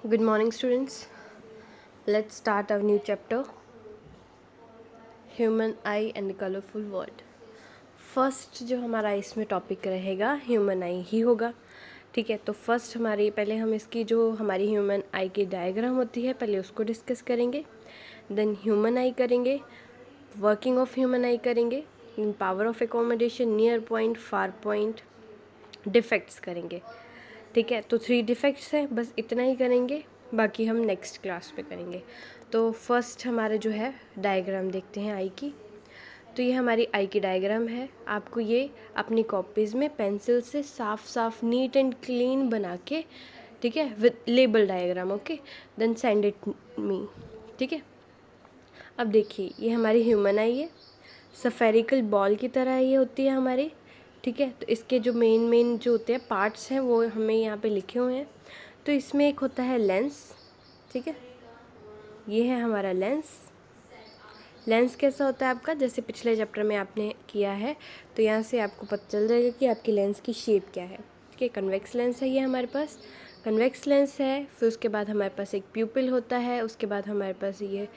Good morning, students. Let's start our new chapter, Human Eye and Colorful World. First जो हमारा इसमें topic रहेगा human आई ही होगा. ठीक है, तो फर्स्ट हमारी पहले हम इसकी जो हमारी ह्यूमन आई की डायग्राम होती है पहले उसको डिस्कस करेंगे. देन ह्यूमन आई करेंगे, वर्किंग ऑफ ह्यूमन आई करेंगे, power of accommodation, near point, far point, defects करेंगे. ठीक है, तो 3 डिफेक्ट्स हैं, बस इतना ही करेंगे, बाकी हम नेक्स्ट क्लास पे करेंगे. तो फर्स्ट हमारा जो है डायग्राम देखते हैं आई की. तो ये हमारी आई की डायग्राम है. आपको ये अपनी कॉपीज़ में पेंसिल से साफ साफ नीट एंड क्लीन बना के, ठीक है, with label diagram. Okay, then send it me. ठीक है, अब देखिए ये हमारी ह्यूमन आई है. सफेरिकल बॉल की तरह ये होती है हमारी. ठीक है, तो इसके जो मेन जो होते हैं पार्ट्स हैं वो हमें यहाँ पे लिखे हुए हैं. तो इसमें एक होता है लेंस. ठीक है, ये है हमारा लेंस. लेंस कैसा होता है आपका, जैसे पिछले चैप्टर में आपने किया है, तो यहाँ से आपको पता चल जाएगा कि आपकी लेंस की शेप क्या है. ठीक है, कन्वेक्स लेंस है ये हमारे पास, कन्वेक्स लेंस है. फिर उसके बाद हमारे पास एक प्यूपिल होता है. उसके बाद हमारे पास ये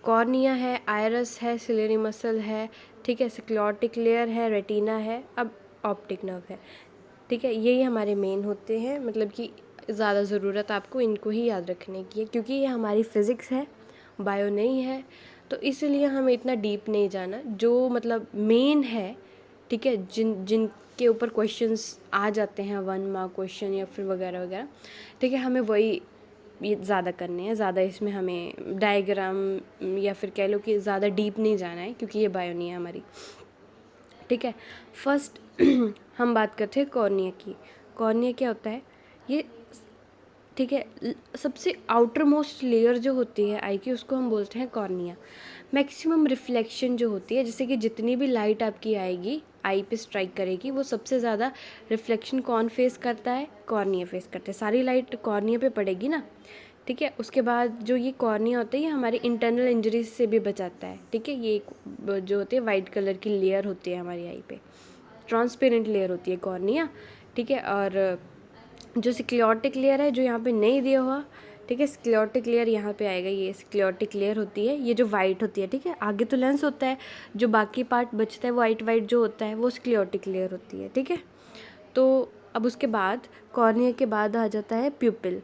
कॉर्निया है, आयरस है, सिलेरी मसल है. ठीक है, स्क्लेरोटिक लेयर है, रेटिना है, अब ऑप्टिक नर्व है. ठीक है, यही हमारे मेन होते हैं, मतलब कि ज़्यादा ज़रूरत आपको इनको ही याद रखने की है क्योंकि ये हमारी फ़िज़िक्स है, बायो नहीं है. तो इसलिए हमें इतना डीप नहीं जाना, जो मतलब मेन है. ठीक है, जिनके ऊपर क्वेश्चंस आ जाते हैं 1 मार्क क्वेश्चन या फिर वगैरह वगैरह. ठीक है, हमें वही ये ज़्यादा करने हैं. ज़्यादा इसमें हमें डायग्राम या फिर कह लो कि ज़्यादा डीप नहीं जाना है क्योंकि ये बायो नहीं है हमारी. ठीक है, फर्स्ट हम बात करते हैं कॉर्निया की. कॉर्निया क्या होता है ये, ठीक है, सबसे आउटर मोस्ट लेयर जो होती है आई की उसको हम बोलते हैं कॉर्निया. मैक्सिमम रिफ्लेक्शन जो होती है, जैसे कि जितनी भी लाइट आपकी आएगी आई पे स्ट्राइक करेगी, वो सबसे ज़्यादा रिफ्लेक्शन कौन फेस करता है, कॉर्निया फेस करता है. सारी लाइट कॉर्निया पे पड़ेगी ना. ठीक है, उसके बाद जो ये कॉर्निया होता है ये हमारी इंटरनल इंजरीज से भी बचाता है. ठीक है, ये जो होती है वाइट कलर की लेयर होती है हमारी आई पे, ट्रांसपेरेंट लेयर होती है कॉर्निया. ठीक है, और जो स्क्लेरोटिक लेयर है जो यहाँ पे नहीं दिया हुआ, ठीक है, स्क्लेरोटिक लेयर यहाँ पे आएगा. ये स्क्लेरोटिक लेयर होती है, ये जो वाइट होती है. ठीक है, आगे तो लेंस होता है, जो बाकी पार्ट बचता है वाइट वाइट जो होता है वो स्क्लेरोटिक लेयर होती है. ठीक है, तो अब उसके बाद कॉर्निया के बाद आ जाता है प्यूपिल.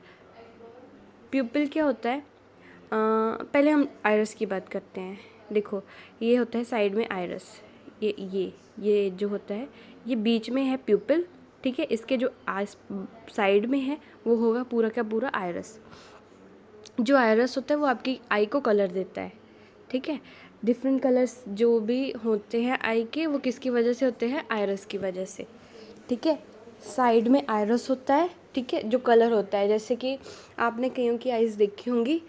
प्यूपिल क्या होता है, पहले हम आइरस की बात करते हैं. देखो ये होता है साइड में आइरस, ये जो होता है ये बीच में है प्यूपिल. ठीक है, इसके जो आस साइड में है वो होगा पूरा का पूरा आइरस. जो आइरस होता है वो आपकी आई को कलर देता है. ठीक है, डिफरेंट कलर्स जो भी होते हैं आई के वो किसकी वजह से होते हैं, आइरस की वजह से. ठीक है, साइड में आइरस होता है. ठीक है, जो कलर होता है, जैसे कि आपने कईयों की आइज़ देखी होंगी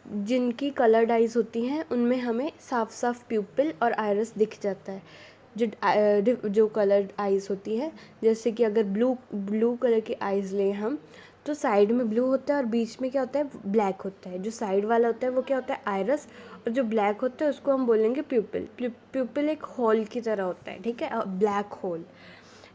जिनकी कलर्ड आइज़ होती हैं उनमें हमें साफ साफ प्यूपिल और आइरस दिख जाता है. जो कलर्ड आइज़ होती है, जैसे कि अगर ब्लू कलर की आइज़ लें हम, तो साइड में ब्लू होता है और बीच में क्या होता है, ब्लैक होता है. जो साइड वाला होता है वो क्या होता है, आइरस, और जो ब्लैक होता है उसको हम बोलेंगे प्यूपिल. प्यूपिल एक होल की तरह होता है. ठीक है, ब्लैक होल.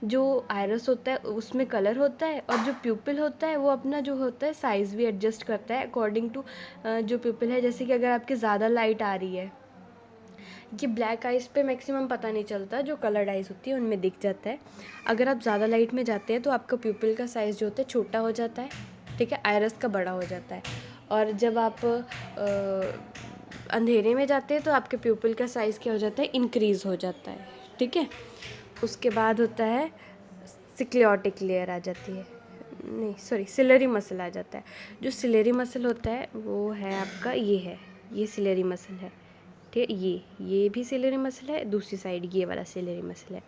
जो आइरस होता है उसमें कलर होता है, और जो प्यूपिल होता है वो अपना जो होता है साइज़ भी एडजस्ट करता है अकॉर्डिंग टू जो प्यूपिल है. जैसे कि अगर आपकी ज़्यादा लाइट आ रही है, ये ब्लैक आइज़ पे मैक्सिमम पता नहीं चलता, जो कलर्ड आइज़ होती है उनमें दिख जाता है. अगर आप ज़्यादा लाइट में जाते हैं तो आपका प्यूपिल का साइज़ जो होता है छोटा हो जाता है. ठीक है, आइरस का बड़ा हो जाता है. और जब आप अंधेरे में जाते हैं तो आपके प्यूपिल का साइज़ क्या हो जाता है, इंक्रीज़ हो जाता है. ठीक है, उसके बाद होता है स्क्लेरोटिक लेयर आ जाती है, नहीं सॉरी सिलेरी मसल आ जाता है. जो सिलेरी मसल होता है वो है आपका, ये सिलेरी मसल है. ठीक है, ये भी सिलेरी मसल है, दूसरी साइड ये वाला सिलेरी मसल है.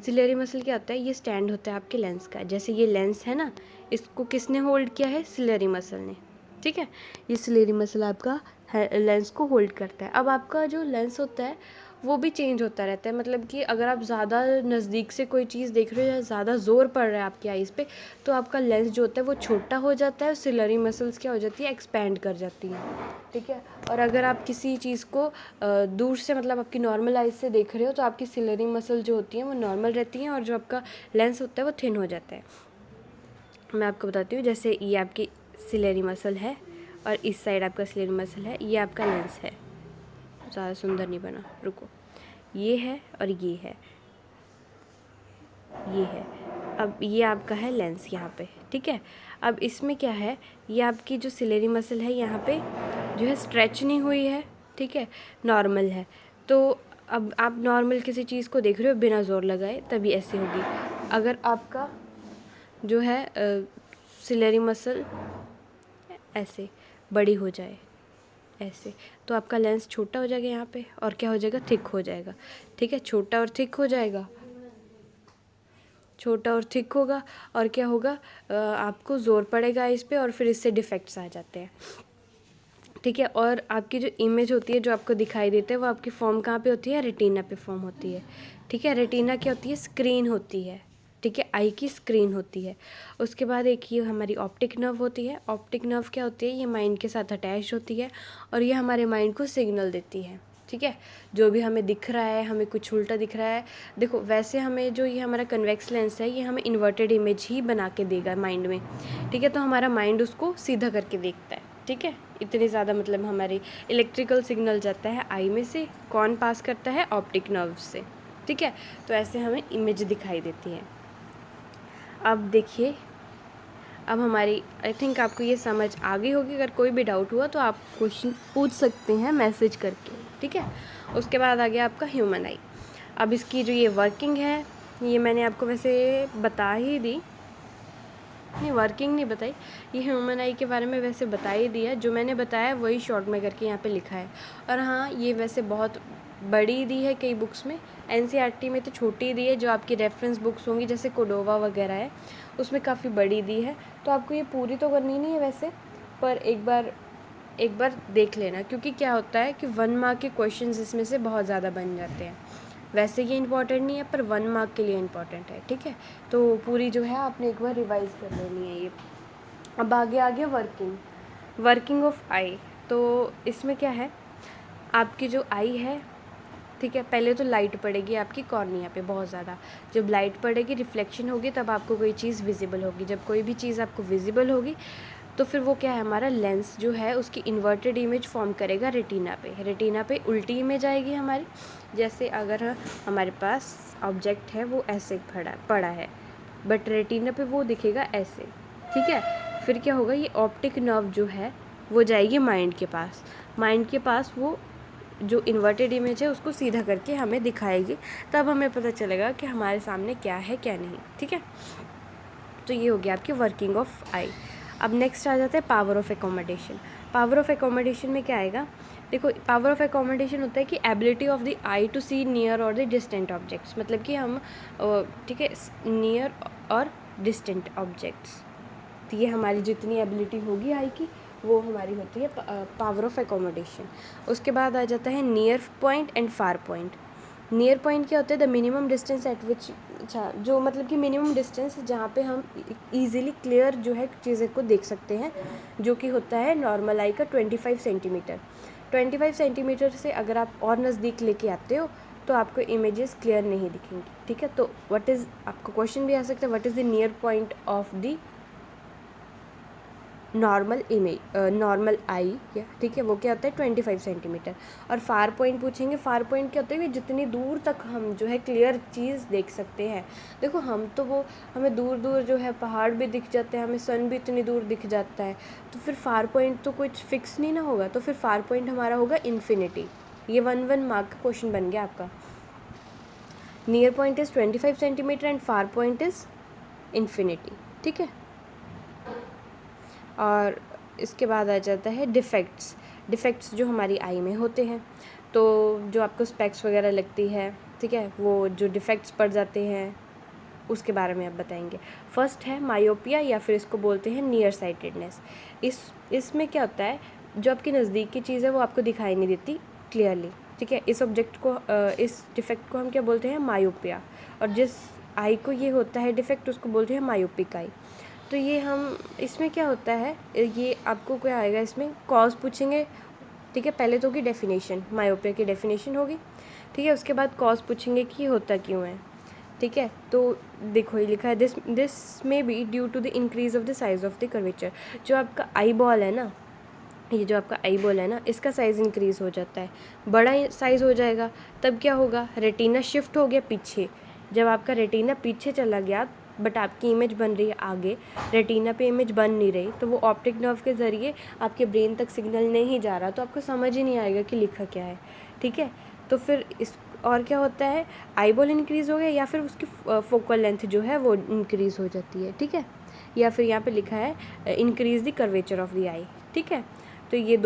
सिलेरी मसल क्या होता है, ये स्टैंड होता है आपके लेंस का. जैसे ये लेंस है ना, इसको किसने होल्ड किया है, सिलेरी मसल ने. ठीक है, ये सिलेरी मसल आपका लेंस को होल्ड करता है. अब आपका जो लेंस होता है वो भी चेंज होता रहता है, मतलब कि अगर आप ज़्यादा नज़दीक से कोई चीज़ देख रहे हो या ज़्यादा ज़ोर पड़ रहा है आपकी आइज़ पे, तो आपका लेंस जो होता है वो छोटा हो जाता है और सिलेरी मसल्स क्या हो जाती है, एक्सपैंड कर जाती है. ठीक है, और अगर आप किसी चीज़ को दूर से मतलब आपकी नॉर्मल आइज़ से देख रहे हो तो आपकी सिलेरी मसल जो होती हैं वो नॉर्मल रहती हैं और जो आपका लेंस होता है वो थिन हो जाता है. मैं आपको बताती हूँ, जैसे ये आपकी सिलेरी मसल है और इस साइड आपका सिलेरी मसल है, ये आपका लेंस है। ज़्यादा सुंदर नहीं बना, रुको, ये है और ये है, ये है। अब ये आपका है लेंस यहाँ पे, ठीक है। अब इसमें क्या है, ये आपकी जो सिलेरी मसल है यहाँ पे जो है स्ट्रेच नहीं हुई है, ठीक है, नॉर्मल है। तो अब आप नॉर्मल किसी चीज़ को देख रहे हो बिना ज़ोर लगाए, तभी ऐसे होगी। अगर आपका जो है सिलेरी मसल ऐसे बड़ी हो जाए ऐसे, तो आपका लेंस छोटा हो जाएगा यहाँ पे, और क्या हो जाएगा, थिक हो जाएगा, ठीक है। छोटा और थिक हो जाएगा, छोटा और थिक होगा, और क्या होगा, आपको ज़ोर पड़ेगा इस पे, और फिर इससे डिफेक्ट्स आ जाते हैं, ठीक है। और आपकी जो इमेज होती है, जो आपको दिखाई देता है, वो आपकी फॉर्म कहाँ पे होती है, रेटिना पे फॉर्म होती है, ठीक है। रेटिना क्या होती है, स्क्रीन होती है, ठीक है, आई की स्क्रीन होती है। उसके बाद एक ये हमारी ऑप्टिक नर्व होती है। ऑप्टिक नर्व क्या होती है, ये माइंड के साथ अटैच होती है, और ये हमारे माइंड को सिग्नल देती है, ठीक है। जो भी हमें दिख रहा है, हमें कुछ उल्टा दिख रहा है, देखो वैसे हमें जो ये हमारा कन्वेक्स लेंस है, ये हमें इन्वर्टेड इमेज ही बना के देगा माइंड में, ठीक है। तो हमारा माइंड उसको सीधा करके देखता है, ठीक है। इतनी ज़्यादा मतलब हमारी इलेक्ट्रिकल सिग्नल जाता है आई में से, कौन पास करता है, ऑप्टिक नर्व से, ठीक है। तो ऐसे हमें इमेज दिखाई देती है। अब देखिए, अब हमारी आई थिंक आपको ये समझ आ गई होगी। अगर कोई भी डाउट हुआ तो आप क्वेश्चन पूछ सकते हैं मैसेज करके, ठीक है। उसके बाद आ गया आपका ह्यूमन आई। अब इसकी जो ये वर्किंग है, ये मैंने आपको वैसे बता ही दी, नहीं वर्किंग नहीं बताई, ये ह्यूमन आई के बारे में वैसे बता ही दिया। जो मैंने बताया वही शॉर्ट में करके यहाँ पे लिखा है। और हाँ, ये वैसे बहुत बड़ी दी है कई बुक्स में, एनसीईआरटी में तो छोटी दी है। जो आपकी रेफरेंस बुक्स होंगी जैसे कोडोवा वगैरह है, उसमें काफ़ी बड़ी दी है। तो आपको ये पूरी तो करनी नहीं है वैसे, पर एक बार देख लेना, क्योंकि क्या होता है कि 1 मार्क के क्वेश्चंस इसमें से बहुत ज़्यादा बन जाते हैं। वैसे ये इंपॉर्टेंट नहीं है, पर 1 मार्क के लिए इंपॉर्टेंट है, ठीक है। तो पूरी जो है आपने एक बार रिवाइज कर लेनी है ये। अब आगे आ गया वर्किंग ऑफ आई। तो इसमें क्या है, आपकी जो आई है, ठीक है, पहले तो लाइट पड़ेगी आपकी कॉर्निया पे बहुत ज़्यादा। जब लाइट पड़ेगी, रिफ्लेक्शन होगी, तब आपको कोई चीज़ विजिबल होगी। जब कोई भी चीज़ आपको विजिबल होगी, तो फिर वो क्या है, हमारा लेंस जो है उसकी इन्वर्टेड इमेज फॉर्म करेगा रेटिना पे। रेटिना पे उल्टी इमेज आएगी हमारी। जैसे अगर हमारे पास ऑब्जेक्ट है वो ऐसे पड़ा है, बट रेटिना पे वो दिखेगा ऐसे, ठीक है। फिर क्या होगा, ये ऑप्टिक नर्व जो है वो जाएगी माइंड के पास। माइंड के पास वो जो इन्वर्टेड इमेज है उसको सीधा करके हमें दिखाएगी, तब हमें पता चलेगा कि हमारे सामने क्या है क्या नहीं, ठीक है। तो ये हो गया आपकी वर्किंग ऑफ आई। अब नेक्स्ट आ जाता है power of accommodation. Power of accommodation में क्या आएगा, देखो पावर ऑफ एकोमोडेशन होता है कि ability of the eye to see near और द डिस्टेंट ऑब्जेक्ट्स, मतलब कि हम ठीक है, नियर और डिस्टेंट ऑब्जेक्ट्स, तो ये हमारी जितनी एबिलिटी होगी आई की, वो हमारी होती है पावर ऑफ एकोमोडेशन। उसके बाद आ जाता है near point and far point. Near point क्या होता है, द मिनिमम डिस्टेंस एट विच, अच्छा जो मतलब कि मिनिमम डिस्टेंस जहाँ पे हम इजीली क्लियर जो है चीज़ें को देख सकते हैं, जो कि होता है नॉर्मल आई का 25 सेंटीमीटर। 25 सेंटीमीटर से अगर आप और नज़दीक लेके आते हो तो आपको इमेजेस क्लियर नहीं दिखेंगी, ठीक है। तो व्हाट इज़, आपको क्वेश्चन भी आ सकता है, what is the near point of the normal image, normal eye, या ठीक है, वो क्या होता है 25 सेंटीमीटर। और फार पॉइंट पूछेंगे, फार पॉइंट क्या होता है, जितनी दूर तक हम जो है क्लियर चीज़ देख सकते हैं। देखो हम तो वो, हमें दूर दूर जो है पहाड़ भी दिख जाते हैं, हमें सन भी इतनी दूर दिख जाता है, तो फिर फार पॉइंट तो कुछ फिक्स नहीं ना होगा, तो फिर फार पॉइंट हमारा होगा इन्फिनिटी। ये 1 मार्क का क्वेश्चन बन गया आपका। Near point is 25 centimetre and far point is infinity, ठीक है। और इसके बाद आ जाता है डिफ़ेक्ट्स जो हमारी आई में होते हैं। तो जो आपको स्पेक्स वगैरह लगती है, ठीक है, वो जो डिफ़ेक्ट्स पड़ जाते हैं उसके बारे में आप बताएंगे। फर्स्ट है मायोपिया, या फिर इसको बोलते हैं नियर साइटेडनेस। इसमें क्या होता है, जो आपकी नज़दीक की चीज़ है वो आपको दिखाई नहीं देती क्लियरली, ठीक है। इस ऑब्जेक्ट को, इस डिफ़ेक्ट को हम क्या बोलते हैं, मायोपिया। और जिस आई को ये होता है डिफ़ेक्ट, उसको बोलते हैं मायोपिक आई। तो ये हम, इसमें क्या होता है, ये आपको क्या आएगा, इसमें कॉज पूछेंगे, ठीक है। पहले तो होगी डेफिनेशन, मायोपिया की डेफिनेशन होगी, ठीक है। उसके बाद कॉज पूछेंगे कि होता क्यों है, ठीक है। तो देखो ये लिखा है दिस में be due to the increase of the size of the curvature. जो आपका आई बॉल है ना, ये जो आपका आई बॉल है ना, इसका साइज़ इंक्रीज़ हो जाता है, बड़ा साइज़ हो जाएगा। तब क्या होगा, रेटिना शिफ्ट हो गया पीछे। जब आपका रेटिना पीछे चला गया बट आपकी इमेज बन रही है आगे, रेटिना पे इमेज बन नहीं रही, तो वो ऑप्टिक नर्व के ज़रिए आपके ब्रेन तक सिग्नल नहीं जा रहा, तो आपको समझ ही नहीं आएगा कि लिखा क्या है। ठीक है, तो फिर इस और क्या होता है, आई बॉल इंक्रीज़ हो गया या फिर उसकी फोकल लेंथ जो है वो इंक्रीज़ हो जाती है। ठीक है, या फिर यहाँ पे लिखा है increase the curvature of the eye. ठीक है, तो ये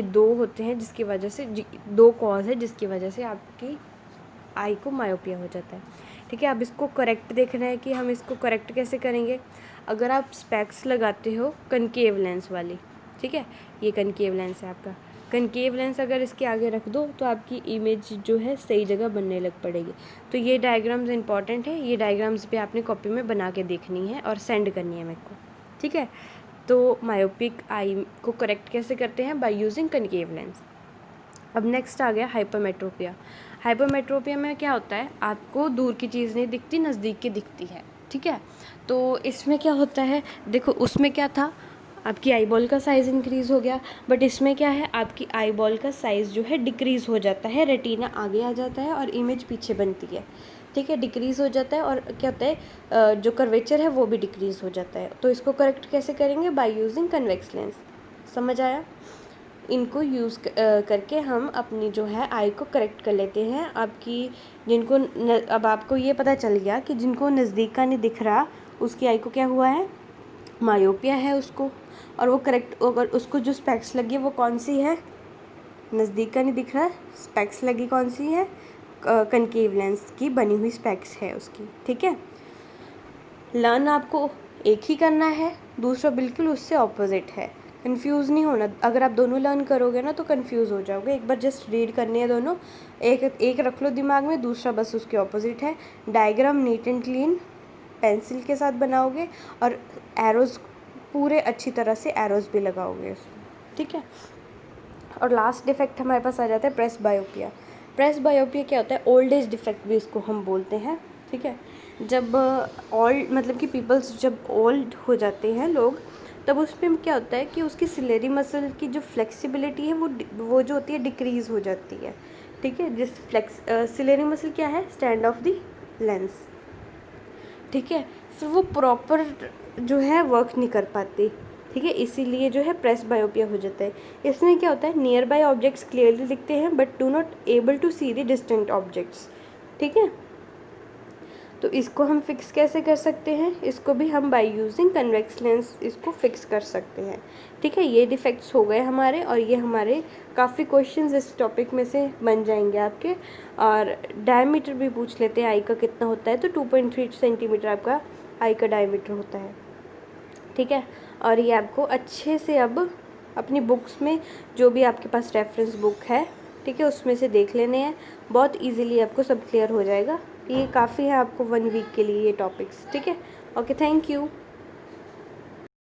दो होते हैं जिसकी वजह से, दो कॉज है जिसकी वजह से आपकी आई को मायोपिया हो जाता है। ठीक है, अब इसको करेक्ट देखना है कि हम इसको करेक्ट कैसे करेंगे। अगर आप स्पेक्स लगाते हो कनकेव लेंस वाली, ठीक है, ये कनकेव लेंस है आपका, कनकेव लेंस अगर इसके आगे रख दो तो आपकी इमेज जो है सही जगह बनने लग पड़ेगी। तो ये डायग्राम्स इंपॉर्टेंट है, ये डायग्राम्स पे आपने कॉपी में बना के देखनी है और सेंड करनी है मेरे को। ठीक है, तो मायोपिक आई को करेक्ट कैसे करते हैं, बाय यूजिंग कनकेव लेंस। अब नेक्स्ट आ गया हाइपरमेट्रोपिया। हाइपरमेट्रोपिया में क्या होता है, आपको दूर की चीज़ नहीं दिखती, नज़दीक की दिखती है। ठीक है, तो इसमें क्या होता है, देखो उसमें क्या था, आपकी आई बॉल का साइज़ इंक्रीज़ हो गया, बट इसमें क्या है, आपकी आई बॉल का साइज़ जो है डिक्रीज़ हो जाता है, रेटिना आगे आ जाता है और इमेज पीछे बनती है। ठीक है, डिक्रीज़ हो जाता है और क्या होता है, जो कर्वेचर है वो भी डिक्रीज़ हो जाता है। तो इसको करेक्ट कैसे करेंगे, बाय यूजिंग कन्वेक्स लेंस। समझ आया, इनको यूज़ करके हम अपनी जो है आई को करेक्ट कर लेते हैं। आपकी अब आपको ये पता चल गया कि जिनको नज़दीक का नहीं दिख रहा उसकी आई को क्या हुआ है, मायोपिया है उसको, और वो करेक्ट, अगर उसको जो स्पेक्स लगी वो कौन सी है, नज़दीक का नहीं दिख रहा, स्पेक्स लगी कौन सी है, कनकेव लेंस की बनी हुई स्पेक्स है उसकी। ठीक है, लर्न आपको एक ही करना है, दूसरा बिल्कुल उससे ऑपोजिट है, कंफ्यूज नहीं होना। अगर आप दोनों लर्न करोगे ना तो कंफ्यूज हो जाओगे। एक बार जस्ट रीड करनी है दोनों, एक रख लो दिमाग में, दूसरा बस उसके ऑपोजिट है। Diagram neat and clean pencil के साथ बनाओगे और एरोज़ पूरे अच्छी तरह से एरोज़ भी लगाओगे उसमें। ठीक है, और लास्ट डिफेक्ट हमारे पास आ जाता है प्रेस बायोपिया। प्रेस बायोपिया क्या होता है, ओल्ड एज डिफेक्ट भी इसको हम बोलते हैं। ठीक है, जब ओल्ड मतलब कि पीपल्स जब ओल्ड हो जाते हैं लोग, तब उसमें क्या होता है कि उसकी सिलेरी मसल की जो फ्लेक्सिबिलिटी है वो जो होती है डिक्रीज़ हो जाती है। ठीक है, जिस सिलेरी मसल क्या है, स्टैंड ऑफ द लेंस। ठीक है, फिर वो प्रॉपर जो है वर्क नहीं कर पाती। ठीक है, इसीलिए जो है प्रेस बायोपिया हो जाता है। इसमें क्या होता है, नियर बाय ऑब्जेक्ट्स क्लियरली दिखते हैं but do not able to see the distant objects. ठीक है, तो इसको हम फिक्स कैसे कर सकते हैं, इसको भी हम बाय यूजिंग कन्वेक्स लेंस इसको फिक्स कर सकते हैं। ठीक है, ये डिफेक्ट्स हो गए हमारे, और ये हमारे काफ़ी क्वेश्चंस इस टॉपिक में से बन जाएंगे आपके। और डायमीटर भी पूछ लेते हैं आई का कितना होता है, तो 2.3 सेंटीमीटर आपका आई का डायमीटर होता है। ठीक है, और ये आपको अच्छे से अब अपनी बुक्स में जो भी आपके पास रेफरेंस बुक है, ठीक है, उसमें से देख लेने हैं। बहुत इजीली आपको सब क्लियर हो जाएगा। ये काफ़ी है आपको 1 वीक के लिए ये टॉपिक्स। ठीक है, ओके, थैंक यू।